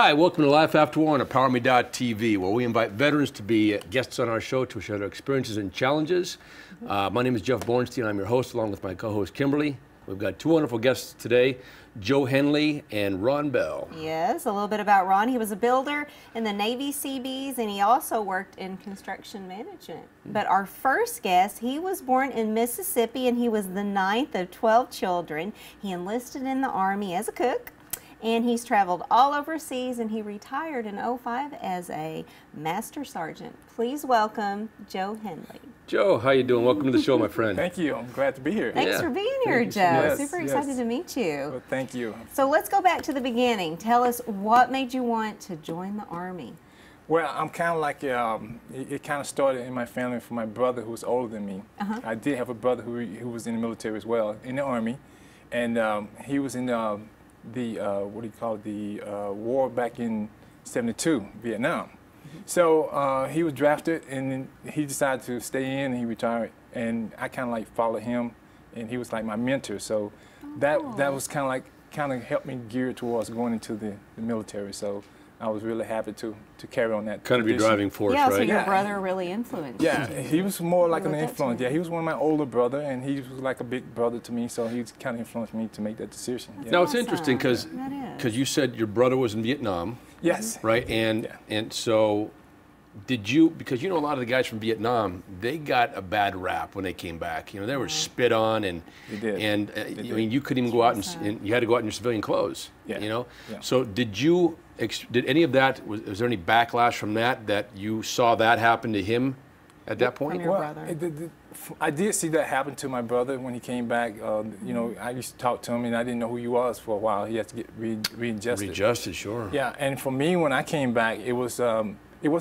Hi, welcome to Life After War on emPOWERme.tv, where we invite veterans to be guests on our show to share their experiences and challenges. My name is Jeff Bornstein. I'm your host, along with my co-host Kimberly. We've got two wonderful guests today, Joe Henley and Ron Bell. Yes, a little bit about Ron. He was a builder in the Navy Seabees, and he also worked in construction management. But our first guest, he was born in Mississippi, and he was the 9th of 12 children. He enlisted in the Army as a cook, and he's traveled all overseas, and he retired in '05 as a Master Sergeant. Please welcome Joe Henley. Joe, how you doing? Welcome to the show, my friend. Thank you. I'm glad to be here. Thanks for being here, Joe. Yes, Super excited to meet you. Well, thank you. So let's go back to the beginning. Tell us what made you want to join the Army. Well, I'm kind of like, it kind of started in my family from my brother who was older than me. I did have a brother who was in the military as well, in the Army. And he was in what do you call it, the war back in '72, Vietnam. So he was drafted, and then he decided to stay in, and he retired. And I kind of like followed him, and he was like my mentor. So that was kind of helped me gear towards going into the military. So I was really happy to carry on that. Kind of your driving force, yeah, right? so your brother really influenced you. Yeah, he was more like an influence. Yeah, he was one of my older brother, and he was like a big brother to me, so he kind of influenced me to make that decision. That's Now, awesome. it's interesting because you said your brother was in Vietnam. Yes. Right, and so did you, because you know a lot of the guys from Vietnam, they got a bad rap when they came back. You know, they were spit on, and They did. and I mean, you couldn't even go out and you had to go out in your civilian clothes. Yeah. You know, Yeah. so did any of that, was there any backlash from that you saw that happen to him at that point? From your brother. I did see that happen to my brother when he came back. You know, I used to talk to him, and I didn't know who he was for a while. He had to get readjusted. Readjusted, sure. Yeah, and for me, when I came back, it was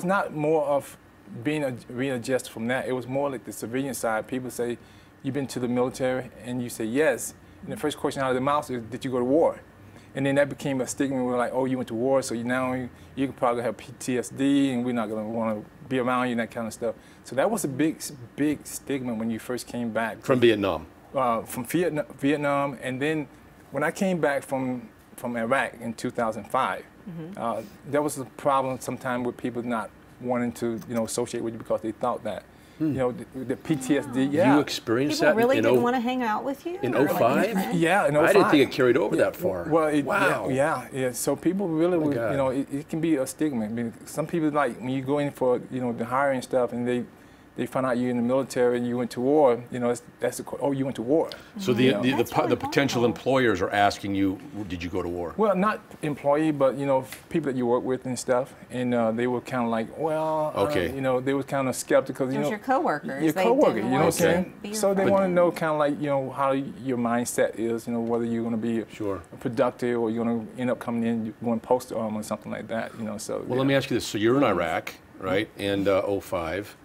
not more of being readjusted from that. It was more like the civilian side. People say, "You've been to the military," and you say yes. And the first question out of their mouth is, "Did you go to war?" And then that became a stigma. We're like, "Oh, you went to war, so now you could probably have PTSD, and we're not going to want to be around you," and that kind of stuff. So that was a big stigma when you first came back. From Vietnam? From Vietnam, and then when I came back from Iraq in 2005, there was a problem sometimes with people not wanting to, associate with you because they thought that, the PTSD. Yeah. You experienced People that really in didn't want to hang out with you? in or like 05? your friends? Yeah, in 05. I didn't think it carried over that far. Well, wow. Yeah. So people really, it can be a stigma. I mean, some people, like when you go in for, the hiring stuff, and they find out you're in the military and you went to war, that's oh, you went to war. So the potential employers are asking you, did you go to war? Well, not employee, but people that you work with and stuff, and they were kind of like, well, okay, they were kind of skeptical. Your coworkers. Your coworker, you know what I'm saying? So they want to know kind of like, how your mindset is, whether you're going to be productive or you're going to end up coming in going post-arm or something like that, So. Well, let me ask you this: so you're in Iraq, right? And 05.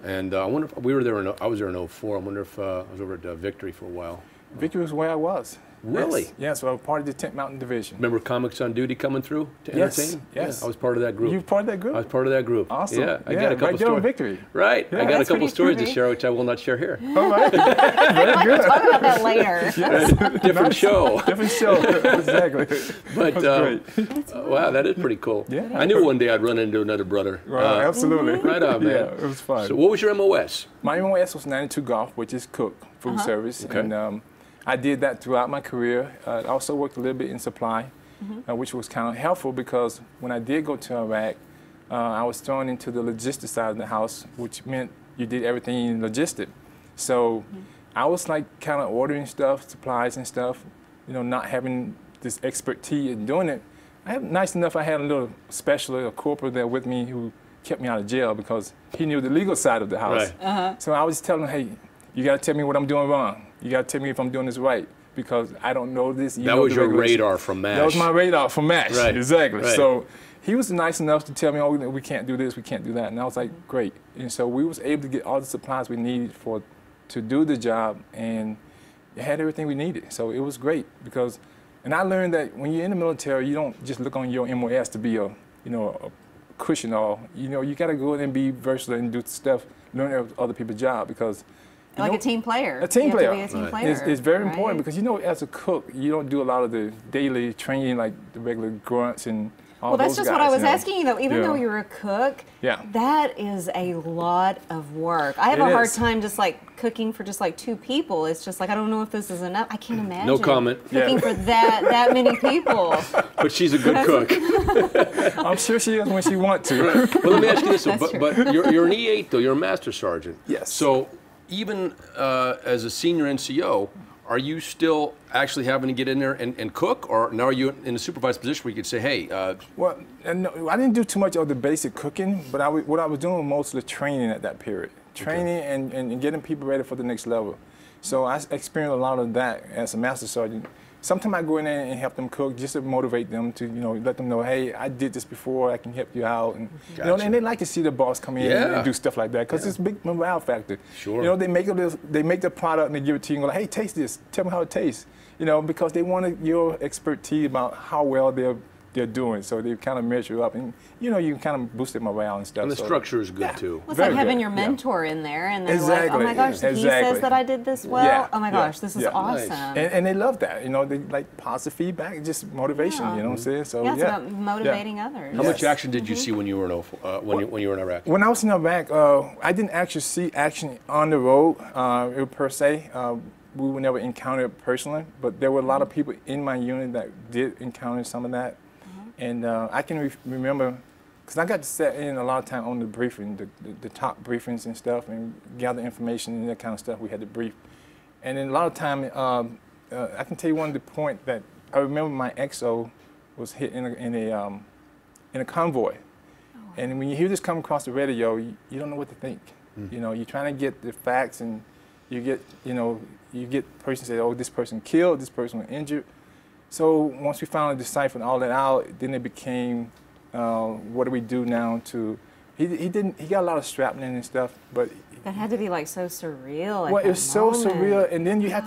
And I wonder if we were there. I was there in 04. I wonder if I was over at Victory for a while. Victory was where I was. Really? Yes. So I was part of the 10th Mountain Division. Remember Comics on Duty coming through to entertain? Yes. Yeah, I was part of that group. You were part of that group? I was part of that group. Awesome. Yeah, I got a couple right there on stories. Victory. Right. Yeah, I got a couple stories to pretty share, which I will not share here. All right. Very good. Talk about that later. Different show. Different show. Exactly. But That's great. wow, that is pretty cool. Yeah. I knew one day I'd run into another brother. Right, absolutely. Right on, man. Yeah, it was fun. So what was your MOS? My MOS was 92 Golf, which is cook, food service. Okay. And I did that throughout my career. I also worked a little bit in supply, which was kind of helpful because when I did go to Iraq, I was thrown into the logistics side of the house, which meant you did everything in logistics. So I was like kind of ordering stuff, supplies and stuff, not having this expertise in doing it. Nice enough, I had a little specialist, a corporal there with me who kept me out of jail because he knew the legal side of the house. Right. So I was telling him, hey, you got to tell me what I'm doing wrong. You got to tell me if I'm doing this right because I don't know this. That was your radar from MASH. That was my radar from MASH. Right. Exactly. Right. So he was nice enough to tell me, oh, we can't do this, we can't do that. And I was like, great. And so we was able to get all the supplies we needed to do the job, and it had everything we needed. So it was great because, and I learned that when you're in the military, you don't just look on your MOS to be a cushion all. You got to go in and be versatile and do stuff, learn other people's job because. Like a team player. A team player. You have to be a team player. It's very important because as a cook, you don't do a lot of the daily training like the regular grunts and Well, that's just what I was asking you, though. Even though you're a cook, yeah, that is a lot of work. I have a hard time just like cooking for just like 2 people. It's just like, I don't know if this is enough. I can't imagine. No comment. Cooking for that many people. But she's a good cook. I'm sure she is when she wants to. Well, let me ask you this, but you're an E8 though, you're a master sergeant. Yes. So even as a senior NCO, are you still actually having to get in there and cook, or now are you in a supervised position where you could say, hey? Well, no, I didn't do too much of the basic cooking, but what I was doing was mostly training at that period. Training and getting people ready for the next level. So I experienced a lot of that as a master sergeant. Sometimes I go in there and help them cook just to motivate them to, let them know, hey, I did this before, I can help you out. And, and they like to see the boss come in and do stuff like that because it's a big morale factor. Sure. They make the product and they give it to you and go, hey, taste this. Tell me how it tastes. Because they wanted your expertise about how well they're doing. So they kind of measure up and, you can kind of boost their morale and stuff. And the structure is good too. Well, it's like having your mentor in there and they're like, oh my gosh, he says that I did this well. Oh my gosh, this is awesome. Nice. And they love that. They like positive feedback, just motivation, you know what I'm saying? So it's about motivating others. How much action did you see when you were in when you were in Iraq? When I was in Iraq, I didn't actually see action on the road per se. We would never encounter it personally, but there were a lot of people in my unit that did encounter some of that. And I can remember, because I got to sit in a lot of time on the briefing, the top briefings and stuff, and gather information and that kind of stuff we had to brief. And then a lot of time, I can tell you one of the point that I remember my XO was hit in a convoy. And when you hear this come across the radio, you don't know what to think. You're trying to get the facts, and you get person say, oh, this person killed, this person was injured. So once we finally deciphered all that out, then it became, what do we do now to, he got a lot of shrapnel and stuff, but. That had to be like so surreal. Well, it's so surreal, and then you have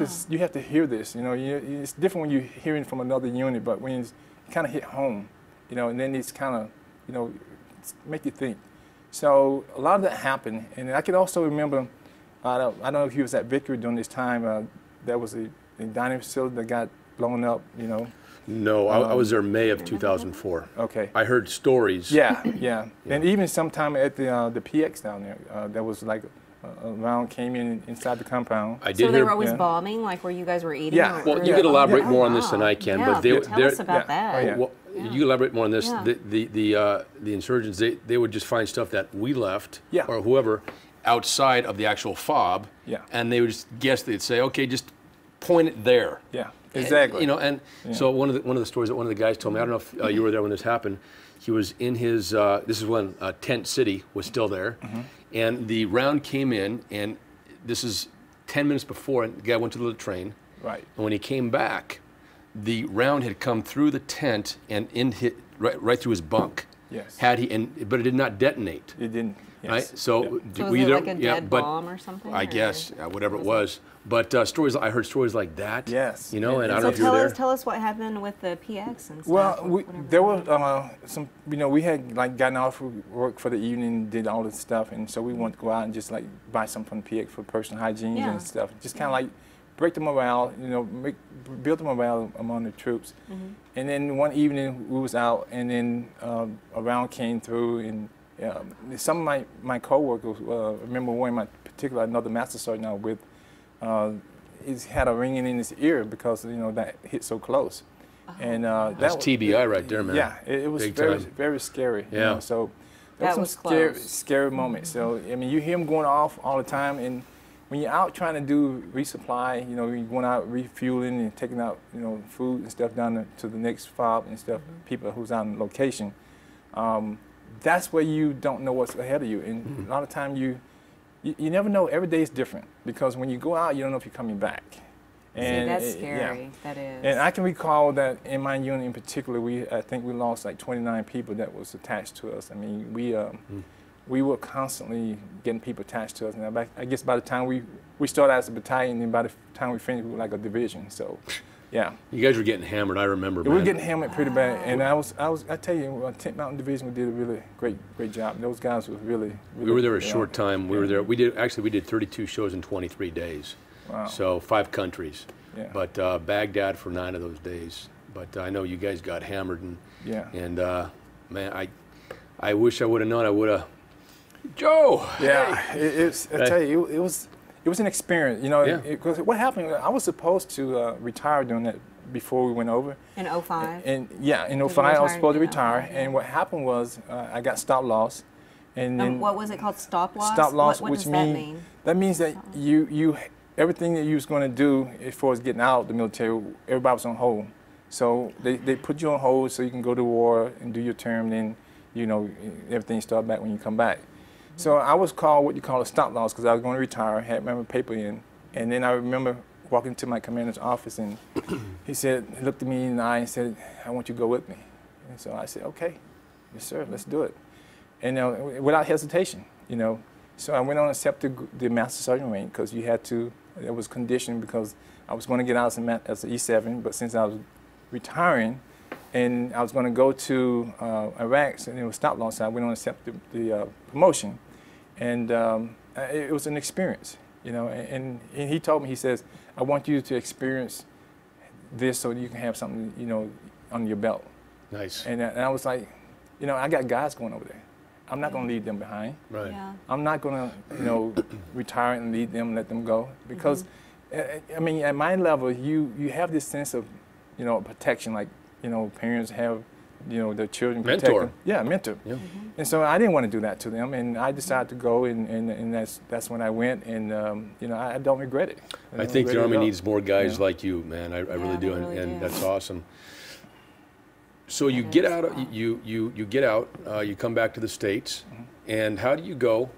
to hear this, it's different when you're hearing from another unit, but when it's kind of hit home, and then it's kind of, make you think. So a lot of that happened, and I can also remember, I don't know if he was at Victory during this time, there was a dining facility that got blown up, No, I was there May of 2004. Okay. I heard stories. Yeah. And even sometime at the PX down there, there was like a round came inside the compound. I did so they were always bombing, like where you guys were eating? Yeah. Well, you could elaborate more on this than I can, but tell us about that. Well, you elaborate more on this. The insurgents, they would just find stuff that we left, or whoever, outside of the actual fob, and they would just guess. They'd say, okay, just point it there. Yeah. Exactly. So one of the stories that one of the guys told me, I don't know if you were there when this happened. He was in his. This is when Tent City was still there, and the round came in, and this is 10 minutes before, and the guy went to the train. Right. And when he came back, the round had come through the tent and hit right through his bunk. Yes. But it did not detonate. It didn't. Yes. Right. So was it like a dead bomb or something? I guess whatever it was. But I heard stories like that. Yes. And I don't know if so you were there. Tell us what happened with the PX and stuff. Well, there were some, we had like gotten off work for the evening, did all this stuff, and so we wanted to go out and just like buy something from PX for personal hygiene and stuff. Just kind of like break the morale, build the morale among the troops. And then one evening we was out, and then a round came through, and some of my co-workers, remember one in my particular, another master sergeant now with, he's had a ringing in his ear because that hit so close, and that's TBI right there, man. Yeah, it was very scary. Yeah. So that was some scary moments. So I mean, you hear them going off all the time, and when you're out trying to do resupply, you're going out refueling and taking out food and stuff down to the next fob and stuff. People who's on location. That's where you don't know what's ahead of you, and a lot of time you never know. Every day is different because when you go out, you don't know if you're coming back. And that's scary. That is. And I can recall that in my unit in particular, I think we lost like 29 people that was attached to us. I mean, we were constantly getting people attached to us. And I guess by the time we started as a battalion, and by the time we finished, we were like a division. So. Yeah. You guys were getting hammered, I remember. We were getting hammered pretty bad, and I tell you, 10th Mountain Division, we did a really great job. Those guys were really we were there a short time. We were there. We did 32 shows in 23 days. Wow. So 5 countries. Yeah. But Baghdad for 9 of those days. But I know you guys got hammered, and man, I wish I would have known. I would have. Joe. Yeah, it's. I tell you, it was an experience. You know, because what happened? I was supposed to retire during that before we went over. In 05. And yeah, in 05 I was supposed to retire, and what happened was I got stop loss. And then what was it called? Stop loss? Stop loss, what which does that mean? That means that you everything that you was going to do as far as getting out of the military, everybody was on hold. So they put you on hold so you can go to war and do your term, then you know everything start back when you come back. So I was called what you call a stop loss because I was going to retire, had my paper in, and then I remember walking to my commander's office, and he looked at me in the eye and said, "I want you to go with me." And so I said, "Okay, yes sir, let's do it." And without hesitation, you know. So I went on and accepted the Master Sergeant rank because you had to. It was conditioned because I was going to get out as an E7, but since I was retiring and I was going to go to Iraq, so it was stop loss, so I went on and accepted the promotion, and it was an experience, you know. And he told me, he says, "I want you to experience this so you can have something, you know, under your belt." Nice. And I was like, you know, I got guys going over there. I'm not going to leave them behind. Right. Yeah. I'm not going to, you know, retire and leave them, let them go. Because, I mean, at my level, you have this sense of, you know, protection, like, you know, parents have, you know, their children protect them. Yeah, mentor. Yeah. And so I didn't want to do that to them, and I decided to go, and that's when I went, and, you know, I don't regret it. I think the Army needs more guys like you, man. I really do, really and do. that's awesome. So you get out, you get out, you come back to the States, and how do you go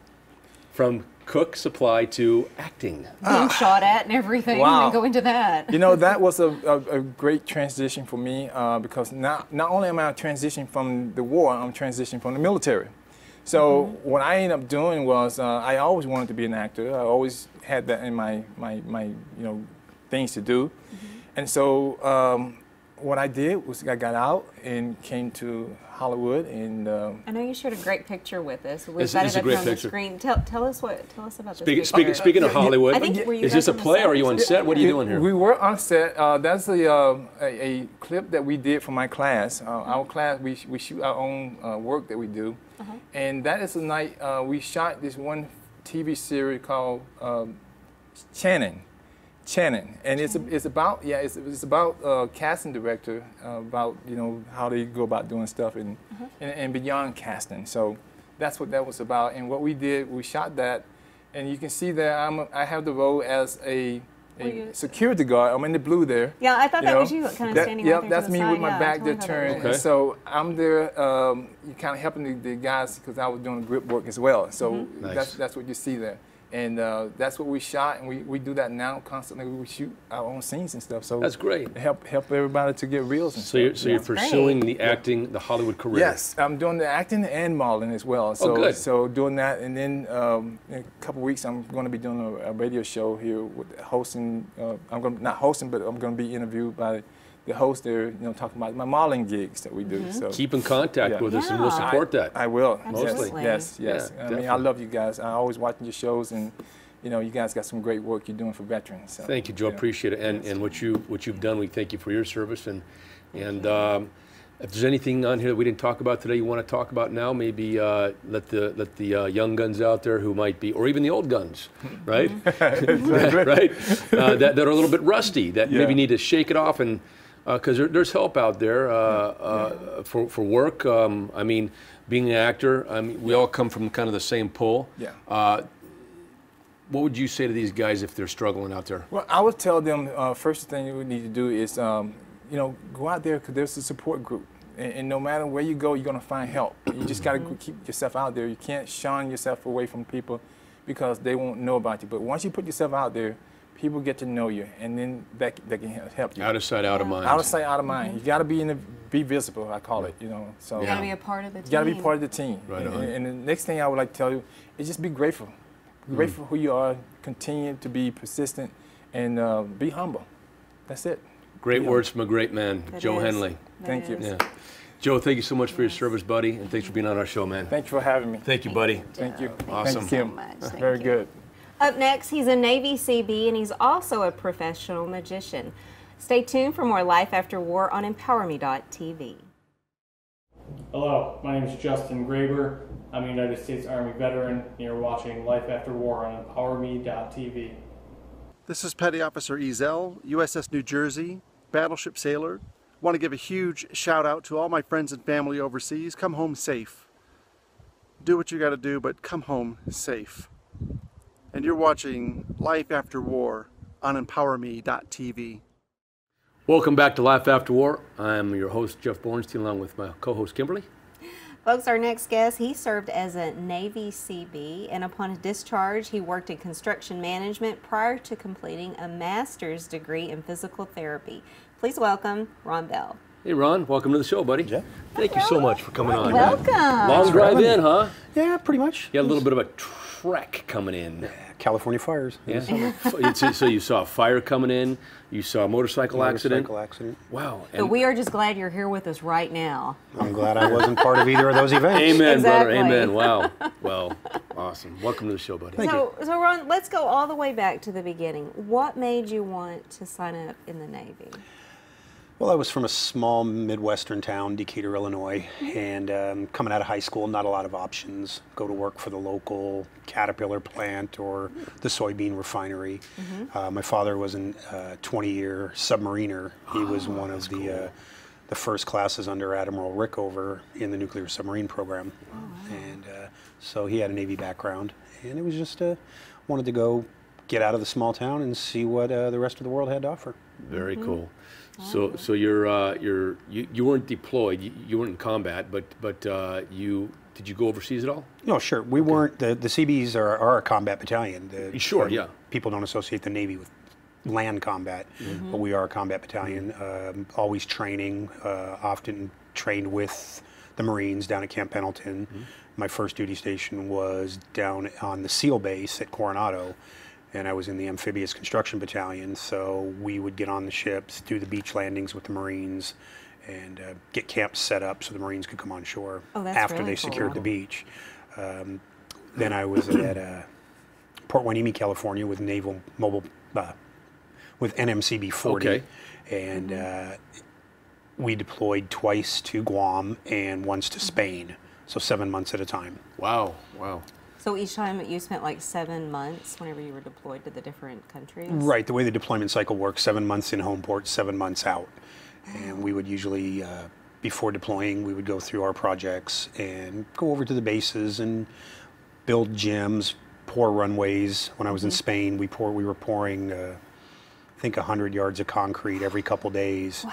from cook supply to acting? Being shot at and everything, Wow. and go into that. You know, that was a great transition for me because not only am I transitioning from the war, I'm transitioning from the military. So what I ended up doing was I always wanted to be an actor. I always had that in my you know, things to do. And so what I did was I got out and came to Hollywood, and I know you shared a great picture with us. We've It's got a it up great here on the picture. screen. Tell us about this. Speaking of Hollywood, I think, were you is guys this a on the play set? or are you on set? What are you doing here? We were on set. That's a clip that we did for my class. Our class, we shoot our own work that we do. And that is the night we shot this one TV series called Channing, and it's about it's about casting director, about, you know, how they go about doing stuff and beyond casting. So that's what that was about. And what we did, we shot that, and you can see that I have the role as a security guard. I'm in the blue there. Yeah, I thought that was you, kind of standing right there. That's to the me side. with my Yeah, back totally there thought that was turned. you. Okay. So I'm there, kind of helping the guys because I was doing grip work as well. So Nice. that's what you see there. And that's what we shot, and we do that now constantly. We shoot our own scenes and stuff. So That's great. Help everybody to get reels and stuff. So you're pursuing the acting, the Hollywood career. Yes, I'm doing the acting and modeling as well. So, good. So doing that, and then in a couple of weeks, I'm going to be doing a radio show here with hosting. Not hosting, but I'm going to be interviewed by the host there, you know, talking about my modeling gigs that we do. So Keep in contact with us, and we'll support that. I will. Absolutely. Yes. Yeah, I mean, definitely. I love you guys. I always watching your shows, and you know, you guys got some great work you're doing for veterans. So, Thank you, Joe. Appreciate it, and what you've done. We thank you for your service, and if there's anything on here that we didn't talk about today, you want to talk about now, maybe let the young guns out there who might be, or even the old guns, right? Right, that are a little bit rusty, that maybe need to shake it off, and because there's help out there for work. I mean, being an actor, I mean, we all come from kind of the same pool. Yeah. What would you say to these guys if they're struggling out there? Well, I would tell them first thing you would need to do is, you know, go out there because there's a support group, and no matter where you go, you're going to find help. You just got to keep yourself out there. You can't shun yourself away from people because they won't know about you. But once you put yourself out there, people get to know you, and then that can help you. Out of sight, out of mind. Out of sight, out of mind. You got to be visible. I call it. You know. So You got to be a part of the team. you got to be part of the team. Right on. And the next thing I would like to tell you is just be grateful. Grateful for who you are. Continue to be persistent, and be humble. That's it. Great words from a great man, That Joe is. Henley. That Thank you. is. Yeah. Joe, thank you so much for your service, buddy, and thanks for being on our show, man. Thank you for having me. Thank you, buddy. Thank you. Awesome. Thank you, so Kim. much. Thank Very you. good. Up next, he's a Navy Seabee, and he's also a professional magician. Stay tuned for more Life After War on emPOWERme.tv. Hello, my name is Justin Graber. I'm a United States Army veteran, and you're watching Life After War on emPOWERme.tv. This is Petty Officer Ezel, USS New Jersey, battleship sailor. Want to give a huge shout out to all my friends and family overseas. Come home safe. Do what you got to do, but come home safe. And you're watching Life After War on emPOWERme.tv. Welcome back to Life After War. I'm your host, Jeff Bornstein, along with my co-host, Kimberly. Folks, our next guest, he served as a Navy Seabee, and upon his discharge, he worked in construction management prior to completing a master's degree in physical therapy. Please welcome Ron Bell. Hey, Ron. Welcome to the show, buddy. Jeff. Thank you so much for coming on. Welcome. Long drive in, huh? Yeah, pretty much. You had a little bit of a trek coming in. California fires. Yeah. So you saw a fire coming in. You saw a motorcycle accident. Wow. But we are just glad you're here with us right now. I'm glad I wasn't part of either of those events. Amen, Exactly. brother. Amen. Wow. Well, awesome. Welcome to the show, buddy. So Ron, let's go all the way back to the beginning. What made you want to sign up in the Navy? Well, I was from a small Midwestern town, Decatur, Illinois, and coming out of high school, not a lot of options. Go to work for the local Caterpillar plant or the soybean refinery. My father was a 20-year submariner. He was one of the first classes under Admiral Rickover in the nuclear submarine program. And so he had a Navy background, and it was just wanted to go get out of the small town and see what the rest of the world had to offer. Very cool. So you weren't deployed, you weren't in combat, but did you go overseas at all? No, sure. We weren't. The Seabees are a combat battalion. Sure, yeah. People don't associate the Navy with land combat, but we are a combat battalion. Always training, often trained with the Marines down at Camp Pendleton. My first duty station was down on the SEAL base at Coronado. And I was in the amphibious construction battalion, so we would get on the ships, do the beach landings with the Marines, and get camps set up so the Marines could come on shore after they secured the beach. Then I was at Port Hueneme, California, with Naval Mobile, with NMCB 40, and we deployed twice to Guam and once to Spain, so 7 months at a time. Wow, wow. So each time you spent like 7 months whenever you were deployed to the different countries? Right, the way the deployment cycle works, 7 months in home port, 7 months out. And we would usually, before deploying, we would go through our projects and go over to the bases and build gyms, pour runways. When I was in Spain, we were pouring, I think, 100 yards of concrete every couple days. Wow.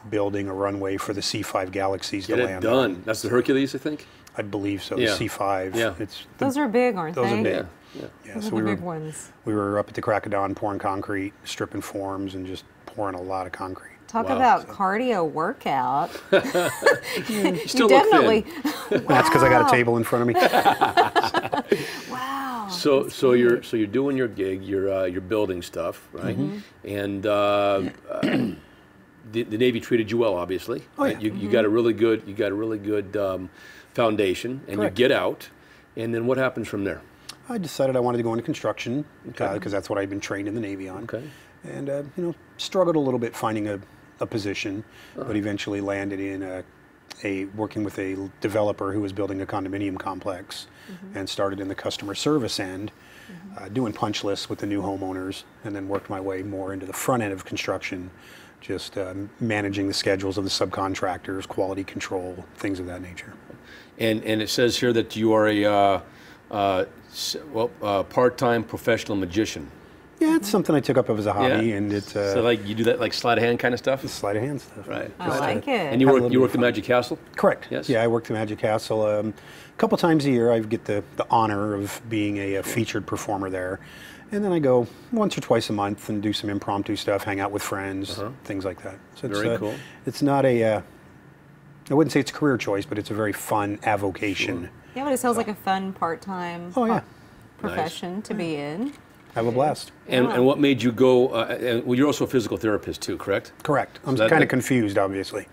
Building a runway for the C-5 Galaxies to land Get it done. on. That's the Hercules, I think? I believe so, Yeah. the C-5. Yeah. Those are big, aren't they? Those are big. Yeah. Those So are the big ones. we were up at the crack of dawn pouring concrete, stripping forms, and just pouring a lot of concrete. Talk Wow. about cardio workout. You still You look definitely. thin. That's because I got a table in front of me. Wow. So you're doing your gig, you're building stuff, right? And the Navy treated you well, obviously. Oh, Right? yeah. You got a really good foundation, and Correct. you get out. And then what happens from there? I decided I wanted to go into construction because that's what I'd been trained in the Navy on. Okay. And struggled a little bit finding a position, but eventually landed in working with a developer who was building a condominium complex, and started in the customer service end, doing punch lists with the new homeowners, and then worked my way more into the front end of construction, just managing the schedules of the subcontractors, quality control, things of that nature. And it says here that you are a part-time professional magician. Yeah, it's something I took up as a hobby, and it's so like you do that like sleight of hand kind of stuff. sleight of hand stuff. Right. I like it. And you Have a work little at bit of Magic Castle. Correct. Yes. Yeah, I worked at Magic Castle a couple times a year. I get the honor of being a featured performer there, and then I go once or twice a month and do some impromptu stuff, hang out with friends, things like that. So it's, Very cool. It's not a I wouldn't say it's a career choice, but it's a very fun avocation. Sure. Yeah, but it sounds like a fun part-time profession to be in. Have a blast. And what made you go? Well, you're also a physical therapist too, correct? Correct. I'm that- kind of confused, obviously.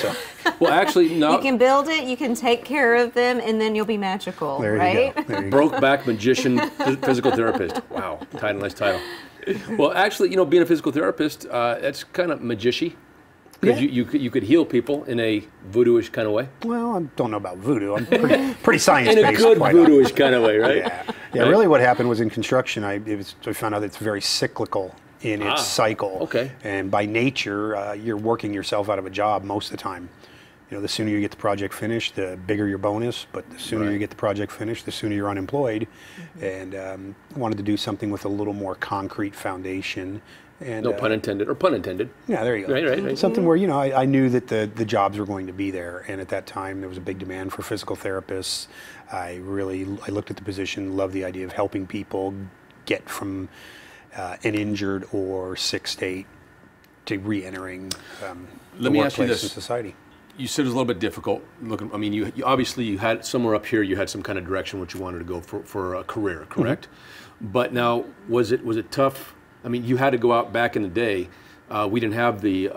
So Well, actually, no. You can build it, you can take care of them, and then you'll be magical, there right? you go. There you go. Brokeback magician, physical therapist. Wow, title, nice title. Well, actually, being a physical therapist, that's kind of magician. Because you could heal people in a voodoo-ish kind of way. Well, I don't know about voodoo. I'm pretty science-based. In a good voodoo-ish kind of way, right? Yeah. Right? Really what happened was in construction, I found out it's very cyclical in its cycle. Okay. And by nature, you're working yourself out of a job most of the time. You know, the sooner you get the project finished, the bigger your bonus, but the sooner you get the project finished, the sooner you're unemployed. And wanted to do something with a little more concrete foundation. And, No pun intended, or pun intended. Yeah, there you go. Right. Something where, you know, I knew that the jobs were going to be there. And at that time, there was a big demand for physical therapists. I looked at the position, loved the idea of helping people get from an injured or sick state to re-entering Let me ask you workplace this. and society. You said it was a little bit difficult. Looking, I mean, you obviously you had somewhere up here. You had some kind of direction which you wanted to go for a career, correct? But now, was it tough? I mean, you had to go out back in the day. We didn't have the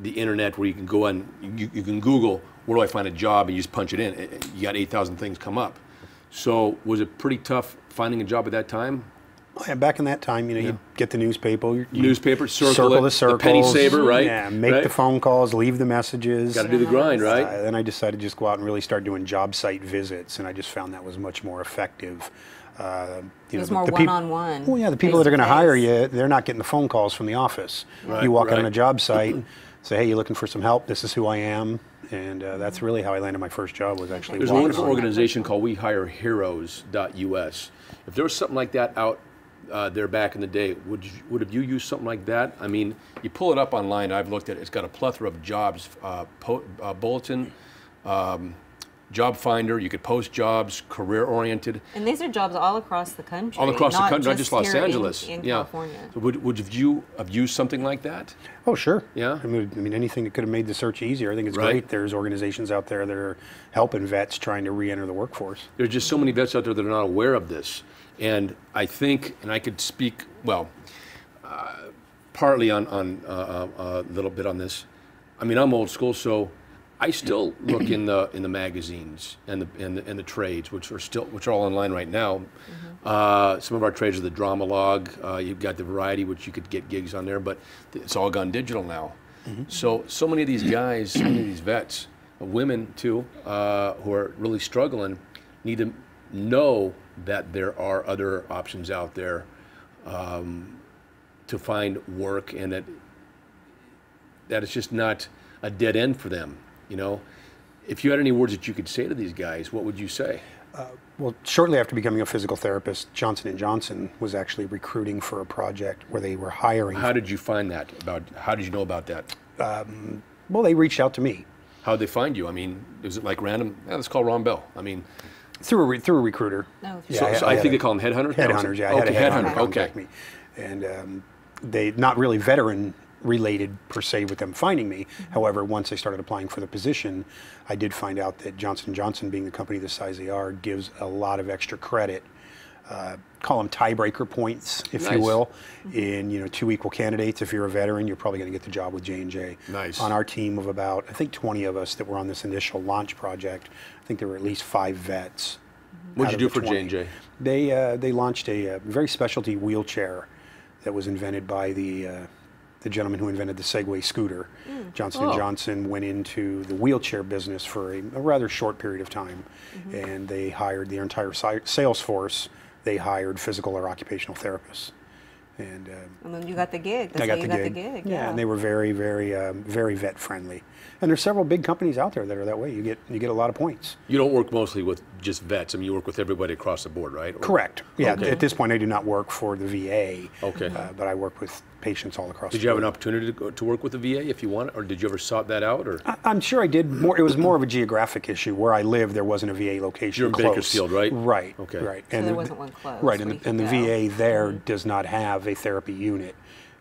internet where you can go on. You can Google where do I find a job and you just punch it in. You got 8,000 things come up. So was it pretty tough finding a job at that time? Oh, yeah, back in that time, you know, you get the newspaper. Newspaper, circle the circles. The penny saver, right? Yeah, make the phone calls, leave the messages. Got to do the grind, right? Then I decided to just go out and really start doing job site visits, and I just found that was much more effective. It was more one-on-one. Well, yeah, the people that are going to hire you, they're not getting the phone calls from the office. Right, you walk on a job site, say, hey, you looking for some help? This is who I am. And that's really how I landed my first job, was actually There's a walking wonderful on. organization called WeHireHeroes.us. If there was something like that out there back in the day, would have you used something like that? I mean, you pull it up online. I've looked at it. It's got a plethora of jobs, bulletin, job finder. You could post jobs, career-oriented. And these are jobs all across the country. All across the country, not just Los here Angeles. in yeah. California. So would you have used something like that? Oh, sure. Yeah? I mean, anything that could have made the search easier. I think it's Right. great. There's organizations out there that are helping vets trying to re-enter the workforce. There's just so many vets out there that are not aware of this. And I think, and I could speak, well, partly on a little bit on this. I mean, I'm old school, so I still look in the magazines and the trades, which are all online right now. Some of our trades are the Drama Log. You've got the Variety, which you could get gigs on there, but it's all gone digital now. So many of these guys, so many of these vets, women too, who are really struggling, need to know that there are other options out there to find work, and that it's just not a dead end for them. You know, if you had any words that you could say to these guys, what would you say? Well, shortly after becoming a physical therapist, Johnson & Johnson was actually recruiting for a project where they were hiring. How did you find that? How did you know about that? Well, they reached out to me. How did they find you? I mean, was it like random? Let's call Ron Bell. I mean, Through a recruiter. No, Yeah, so I think they call them headhunters? Headhunters, yeah. I Okay, had a headhunter. contact Okay. me. And they, not really veteran related per se with them finding me. However, once I started applying for the position, I did find out that Johnson & Johnson, being the company the size they are, gives a lot of extra credit. Call them tiebreaker points, if you will, in 2 equal candidates. If you're a veteran, you're probably going to get the job with J&J. Nice. On our team of about, I think, 20 of us that were on this initial launch project, I think there were at least 5 vets. What'd you do for 20. J&J? They launched a very specialty wheelchair that was invented by the gentleman who invented the Segway scooter. Johnson & Johnson went into the wheelchair business for a rather short period of time, and they hired their entire sales force. They hired physical or occupational therapists. And then you got the gig. That's I got how you the got gig. the gig. Yeah, and they were very, very, very vet friendly. And there's several big companies out there that are that way. You get a lot of points. You don't work mostly with just vets. I mean, you work with everybody across the board, right? Correct. Yeah. Okay. At this point, I do not work for the VA. Okay. But I work with patients all across. Did you have an opportunity to work with the VA if you want, or did you ever sought that out? Or I'm sure I did. It was more of a geographic issue. Where I live, there wasn't a VA location. You're in close. Bakersfield, right? Right. Okay. Right. So there wasn't one close. Right, where you and could the go. VA there does not have a therapy unit,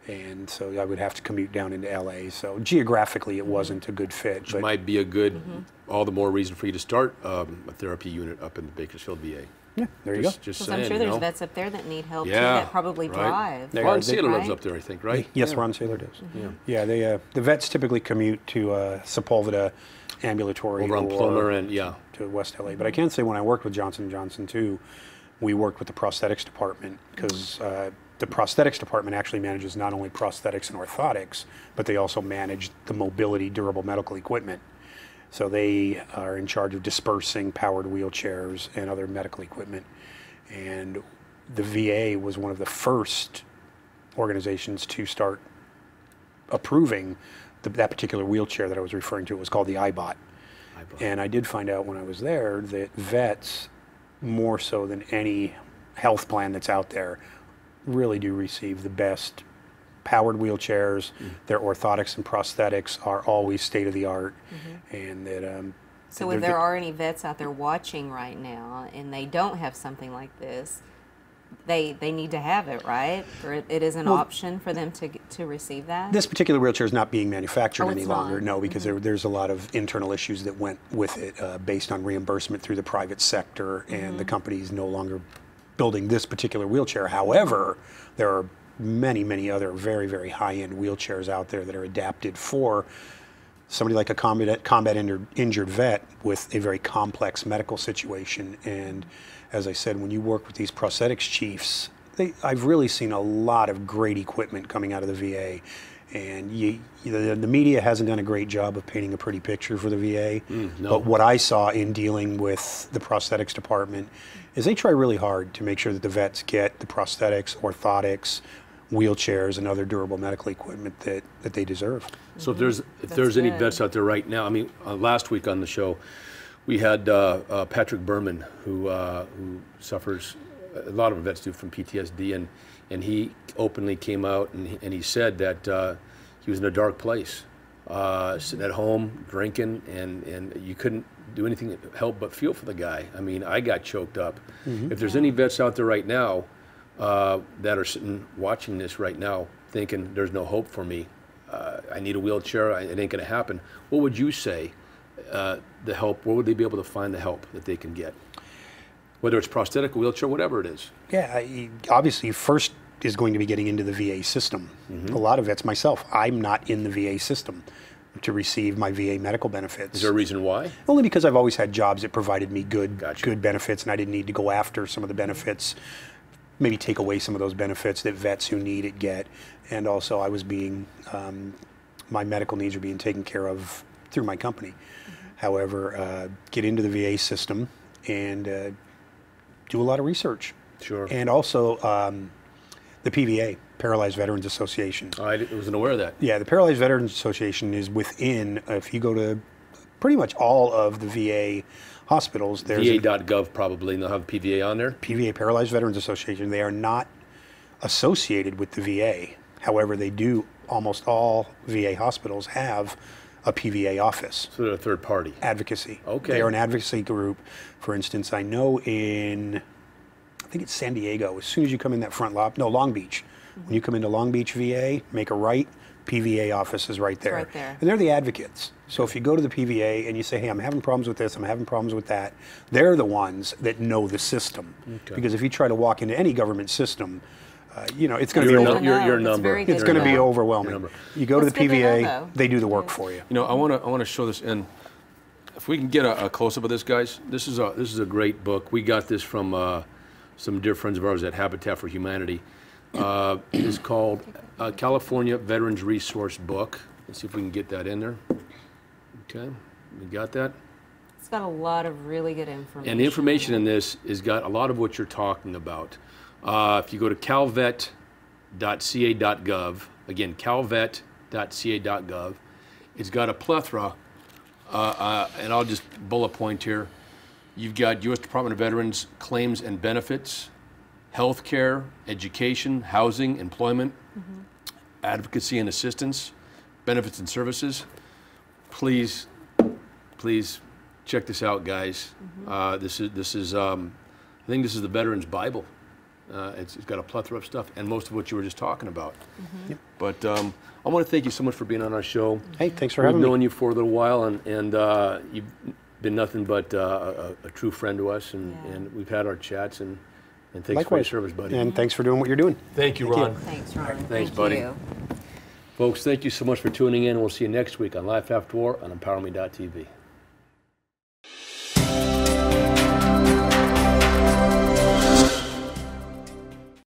and so I would have to commute down into LA. So geographically, it wasn't a good fit. it might be a good, all the more reason for you to start a therapy unit up in the Bakersfield VA. Yeah, there you go. Just Because saying, I'm sure you there's know. vets up there that need help too, Yeah, that probably right. drive. They Ron are. Saylor lives Right? up there, I think, right? Yes, Ron Saylor does. Yeah. Yeah, the vets typically commute to Sepulveda Ambulatory Over on or Plummer and to West LA. But I can say when I worked with Johnson & Johnson too, we worked with the prosthetics department because The prosthetics department actually manages not only prosthetics and orthotics, but they also manage the mobility durable medical equipment. So they are in charge of dispersing powered wheelchairs and other medical equipment. And the VA was one of the first organizations to start approving that particular wheelchair that I was referring to. It was called the iBot. And I did find out when I was there that vets, more so than any health plan that's out there, really do receive the best powered wheelchairs. Their orthotics and prosthetics are always state of the art, and that. So if there are any vets out there watching right now and they don't have something like this, they need to have it, right? Or it is an option for them to receive that? This particular wheelchair is not being manufactured any it's longer, not? no, because there's a lot of internal issues that went with it based on reimbursement through the private sector, and the company is no longer building this particular wheelchair. However, there are many, many other very, very high-end wheelchairs out there that are adapted for somebody like a combat injured vet with a very complex medical situation. And as I said, when you work with these prosthetics chiefs, I've really seen a lot of great equipment coming out of the VA. And the media hasn't done a great job of painting a pretty picture for the VA. No. But what I saw in dealing with the prosthetics department is they try really hard to make sure that the vets get the prosthetics, orthotics, wheelchairs, and other durable medical equipment that they deserve. So if there's any vets out there right now, I mean, last week on the show, we had Patrick Berman, who suffers, a lot of vets do, from PTSD, and he openly came out and he said that he was in a dark place, sitting at home drinking, and you couldn't do anything to help but feel for the guy. I mean, I got choked up. If there's any vets out there right now that are sitting watching this right now thinking there's no hope for me, I need a wheelchair, it ain't gonna happen, what would you say the help, where would they be able to find the help that they can get? Whether it's prosthetic, wheelchair, whatever it is. Yeah, obviously first is going to be getting into the VA system. A lot of vets, myself, I'm not in the VA system to receive my VA medical benefits. Is there a reason why? Only because I've always had jobs that provided me good Gotcha. benefits, and I didn't need to go after some of the benefits, maybe take away some of those benefits that vets who need it get. And also I was being, my medical needs were being taken care of through my company. However, get into the VA system and do a lot of research. Sure. And also the PVA, Paralyzed Veterans Association. I wasn't aware of that. Yeah, the Paralyzed Veterans Association is within, if you go to pretty much all of the VA hospitals, there's VA.gov probably, and they'll have PVA on there. PVA, Paralyzed Veterans Association. They are not associated with the VA. However, they do, almost all VA hospitals have a PVA office. So they're a third party. Advocacy. Okay. They are an advocacy group. For instance, I know in, I think it's San Diego, as soon as you come in that front lobby, no, Long Beach. When you come into Long Beach VA, make a right, PVA office is right there. right there. And they're the advocates. So if you go to the PVA and you say, hey, I'm having problems with this, I'm having problems with that, they're the ones that know the system. Okay. Because if you try to walk into any government system, you know, it's going to be your number. it's going to be overwhelming. You go to the That's good to know, PVA, though. they do the work for you. You know, I want to show this, and if we can get a close up of this, guys. This is a great book. We got this from some dear friends of ours at Habitat for Humanity. It's called California Veterans Resource Book. Let's see if we can get that in there. Okay, we got that. It's got a lot of really good information. And the information in this has got a lot of what you're talking about. If you go to calvet.ca.gov, again, calvet.ca.gov, it's got a plethora, and I'll just bullet point here. You've got U.S. Department of Veterans claims and benefits, healthcare, education, housing, employment, advocacy and assistance, benefits and services. Please check this out, guys. This is I think this is the Veterans Bible. It's got a plethora of stuff, and most of what you were just talking about. Yep. But I want to thank you so much for being on our show. Hey, thanks for having me. We've known you for a little while, and you've been nothing but a true friend to us, and we've had our chats, and thanks Likewise. for your service, buddy. And thanks for doing what you're doing. Thank you, Ron. Thanks, Ron. Thanks, Thank buddy. you. Folks, thank you so much for tuning in. We'll see you next week on Life After War on emPOWERme.tv.